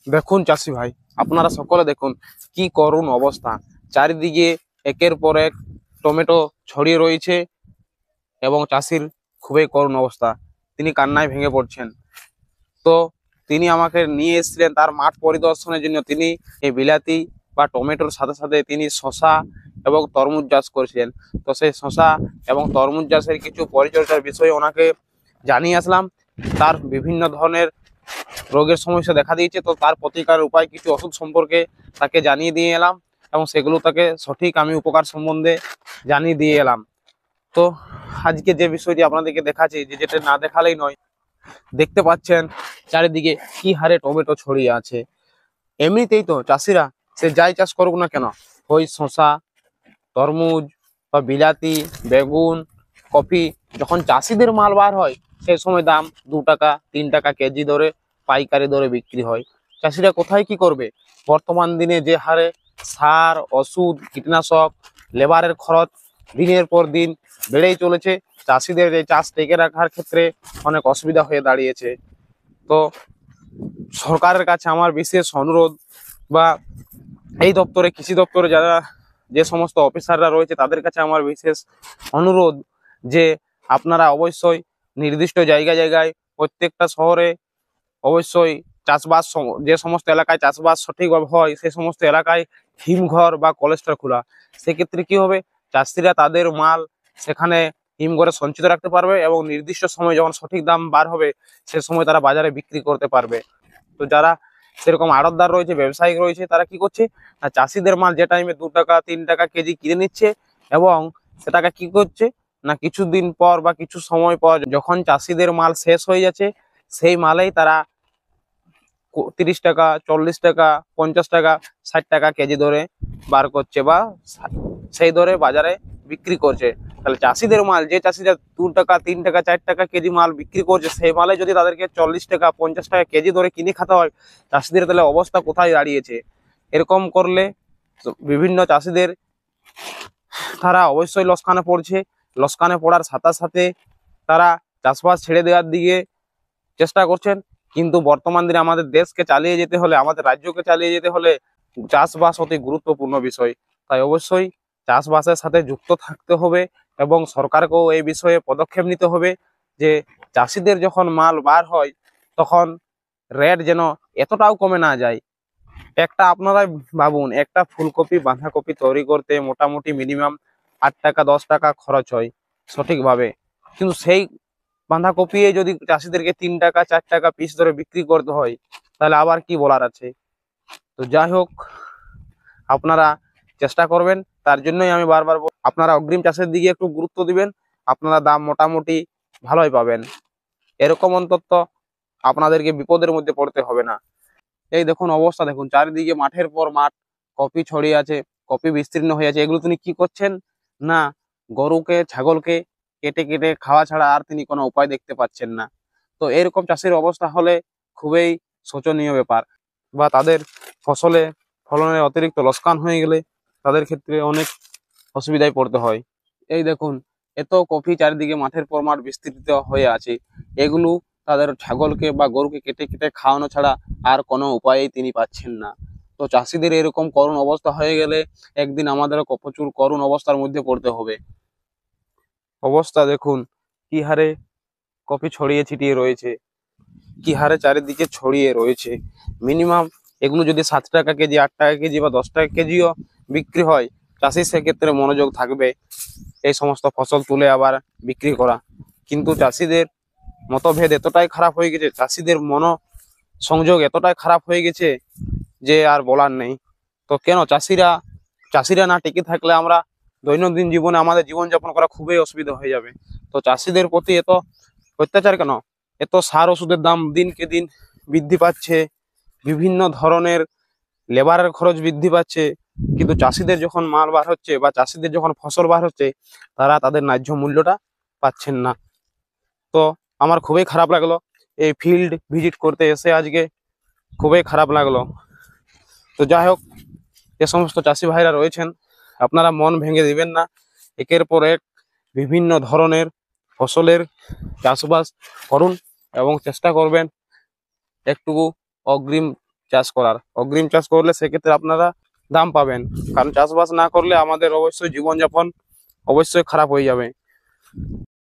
দেখুন চাষি ভাই, আপনারা সকলে দেখুন কি করুণ অবস্থা। চারিদিকে একের পর এক টমেটো ছড়িয়ে রয়েছে এবং চাষির খুবই করুণ অবস্থা। তিনি কান্নায় ভেঙে পড়ছেন। তো তিনি আমাকে নিয়ে এসেছিলেন তার মাঠ পরিদর্শনের জন্য। তিনি এই বিলাতি বা টমেটোর সাথে সাথে তিনি শসা এবং তরমুজ চাষ করেছিলেন। তো সেই শসা এবং তরমুজ চাষের কিছু পরিচর্যার বিষয়ে ওনাকে জানিয়ে আসলাম। তার বিভিন্ন ধরনের রোগের সমস্যা দেখা দিয়েছে, তো তার প্রতিকার উপায় কিছু ওষুধ সম্পর্কে তাকে জানিয়ে দিয়ে এলাম এবং সেগুলো তাকে সঠিক আমি উপকার সম্বন্ধে জানিয়ে দিয়ে এলাম। তো আজকে যে বিষয়টি আপনাদেরকে দেখাচ্ছি, যেটা না দেখালেই নয়, দেখতে পাচ্ছেন চারিদিকে কি হারে টমেটো ছড়িয়ে আছে। এমনিতেই তো চাষিরা সে যাই চাষ করুক না কেন, ওই শসা, তরমুজ বা বিলাতি, বেগুন, কফি, যখন চাষিদের মাল বার হয় সেই সময় দাম 2 টাকা 3 টাকা কেজি দরে পাইকারি দরে বিক্রি হয়। চাষিরা কোথায় কি করবে? বর্তমান দিনে যে হারে সার, ওষুধ, কীটনাশক, লেবারের খরচ দিনের পর দিন বেড়েই চলেছে, চাষিদের এই চাষ টিকে রাখার ক্ষেত্রে অনেক অসুবিধা হয়ে দাঁড়িয়েছে। তো সরকারের কাছে আমার বিশেষ অনুরোধ, বা এই দপ্তরে, কৃষি দপ্তরে যারা যে সমস্ত অফিসাররা রয়েছে তাদের কাছে আমার বিশেষ অনুরোধ, যে আপনারা অবশ্যই নির্দিষ্ট জায়গায় জায়গায় প্রত্যেকটা শহরে অবশ্যই চাষবাস যে সমস্ত এলাকায় চাষবাস সঠিকভাবে হয় সেই সমস্ত এলাকায় হিমঘর বা কলেস্টর খোলা। সেক্ষেত্রে কি হবে, চাষিরা তাদের মাল সেখানে হিমঘরে সঞ্চিত রাখতে পারবে এবং নির্দিষ্ট সময় যখন সঠিক দাম বার হবে সে সময় তারা বাজারে বিক্রি করতে পারবে। তো যারা সেরকম আড়তদার রয়েছে, ব্যবসায়িক রয়েছে, তারা কি করছে না, চাষিদের মাল যে টাইমে 2 টাকা 3 টাকা কেজি কিনে নিচ্ছে এবং সেটাকে কি করছে না, কিছুদিন পর বা কিছু সময় পর যখন চাষিদের মাল শেষ হয়ে যাচ্ছে সেই মালেই তারা 30 টাকা, 40 টাকা, 50 টাকা, 60 টাকা কেজি দরে বার করছে বা সেই দরে বাজারে বিক্রি করছে। তাহলে চাষিদের মাল, যে চাষিরা 2 টাকা 3 টাকা 4 টাকা কেজি মাল বিক্রি করছে, সেই মালে যদি তাদেরকে 40 টাকা 50 টাকা কেজি দরে কিনে খেতে হয়, চাষিদের তাহলে অবস্থা কোথায় দাঁড়িয়েছে। এরকম করলে বিভিন্ন চাষিদের তারা অবশ্যই লোকসানে পড়ছে। লোকসানে পড়ার সাথে সাথে তারা চাষবাস ছেড়ে দেওয়ার দিকে চেষ্টা করছেন। কিন্তু বর্তমান দিনে আমাদের দেশকে চালিয়ে যেতে হলে, আমাদের রাজ্যকে চালিয়ে যেতে হলে চাষবাস অতি গুরুত্বপূর্ণ বিষয়। তাই অবশ্যই চাষবাসের সাথে যুক্ত থাকতে হবে এবং সরকারকেও এই বিষয়ে পদক্ষেপ নিতে হবে যে চাষিদের যখন মাল বার হয় তখন রেট যেন এতটাও কমে না যায়। আপনারাই ভাবুন, একটা ফুলকপি বাঁধাকপি তৈরি করতে মোটামুটি মিনিমাম 8 টাকা 10 টাকা খরচ হয় সঠিকভাবে, কিন্তু সেই বাঁধাকপি যদি চাষিদেরকে 3 টাকা 4 টাকা পিস ধরে বিক্রি করতে হয় তাহলে আবার কি বলার আছে। তো যাই হোক, আপনারা চেষ্টা করবেন, তার জন্যই আমি বারবার আপনারা অগ্রিম চাষের দিকে একটু গুরুত্ব দিবেন, আপনারা দাম মোটামুটি ভালোই পাবেন। এরকম অন্তত আপনাদেরকে বিপদের মধ্যে পড়তে হবে না। এই দেখুন অবস্থা, দেখুন চারিদিকে মাঠের পর মাঠ কপি ছড়িয়ে আছে, কপি বিস্তীর্ণ হয়ে আছে। এগুলো তিনি কি করছেন না, গরুকে ছাগলকে কেটে কেটে খাওয়া ছাড়া আর তিনি কোনো উপায় দেখতে পাচ্ছেন না। তো এরকম চাষের অবস্থা হলে খুবই শোচনীয় ব্যাপার, বা তাদের ফসলে ফলনের অতিরিক্ত লোকসান হয়ে গেলে তাদের ক্ষেত্রে অনেক অসুবিধায় পড়তে হয়। এই দেখুন এত কফি চারিদিকে মাঠের পর মাঠ বিস্তৃত হয়ে আছে, এগুলো তাদের ছাগলকে বা গরুকে কেটে কেটে খাওয়ানো ছাড়া আর কোনো উপায়ই তিনি পাচ্ছেন না। তো চাষিদের এরকম করুণ অবস্থা হয়ে গেলে একদিন আমাদেরও প্রচুর করুণ অবস্থার মধ্যে পড়তে হবে। অবস্থা দেখুন কি হারে কফি ছড়িয়ে ছিটিয়ে রয়েছে, কি হারে চারিদিকে ছড়িয়ে রয়েছে। মিনিমাম এগুলো যদি 7 টাকা কেজি, 8 টাকা কেজি বা 10 টাকা কেজিও বিক্রি হয়, চাষি সেক্ষেত্রে মনোযোগ থাকবে এই সমস্ত ফসল তুলে আবার বিক্রি করা। কিন্তু চাষিদের মতভেদ এতটাই খারাপ হয়ে গেছে, চাষিদের সংযোগ এতটাই খারাপ হয়ে গেছে যে আর বলার নেই। তো কেন চাষিরা চাষিরা না টিকে থাকলে আমরা দৈনন্দিন জীবনে আমাদের জীবনযাপন করা খুবই অসুবিধা হয়ে যাবে। তো চাষিদের প্রতি এত অত্যাচার কেন? এত সার ওষুধের দাম দিনকে দিন বৃদ্ধি পাচ্ছে, বিভিন্ন ধরনের লেবারের খরচ বৃদ্ধি পাচ্ছে, কিন্তু চাষিদের যখন মাল বার হচ্ছে বা চাষিদের যখন ফসল বার হচ্ছে তারা তাদের ন্যায্য মূল্যটা পাচ্ছেন না। তো আমার খুবই খারাপ লাগলো এই ফিল্ড ভিজিট করতে এসে, আজকে খুবই খারাপ লাগলো। তো যাই হোক, যে সমস্ত চাষি ভাইরা রয়েছেন আপনারা মন ভেঙে দিবেন না, একের পর এক বিভিন্ন ধরনের ফসলের চাষবাস করুন এবং চেষ্টা করবেন একটু অগ্রিম চাষ করার। অগ্রিম চাষ করলে সেক্ষেত্রে আপনারা দাম পাবেন, কারণ চাষবাস না করলে আমাদের অবশ্যই জীবনযাপন অবশ্যই খারাপ হয়ে যাবে।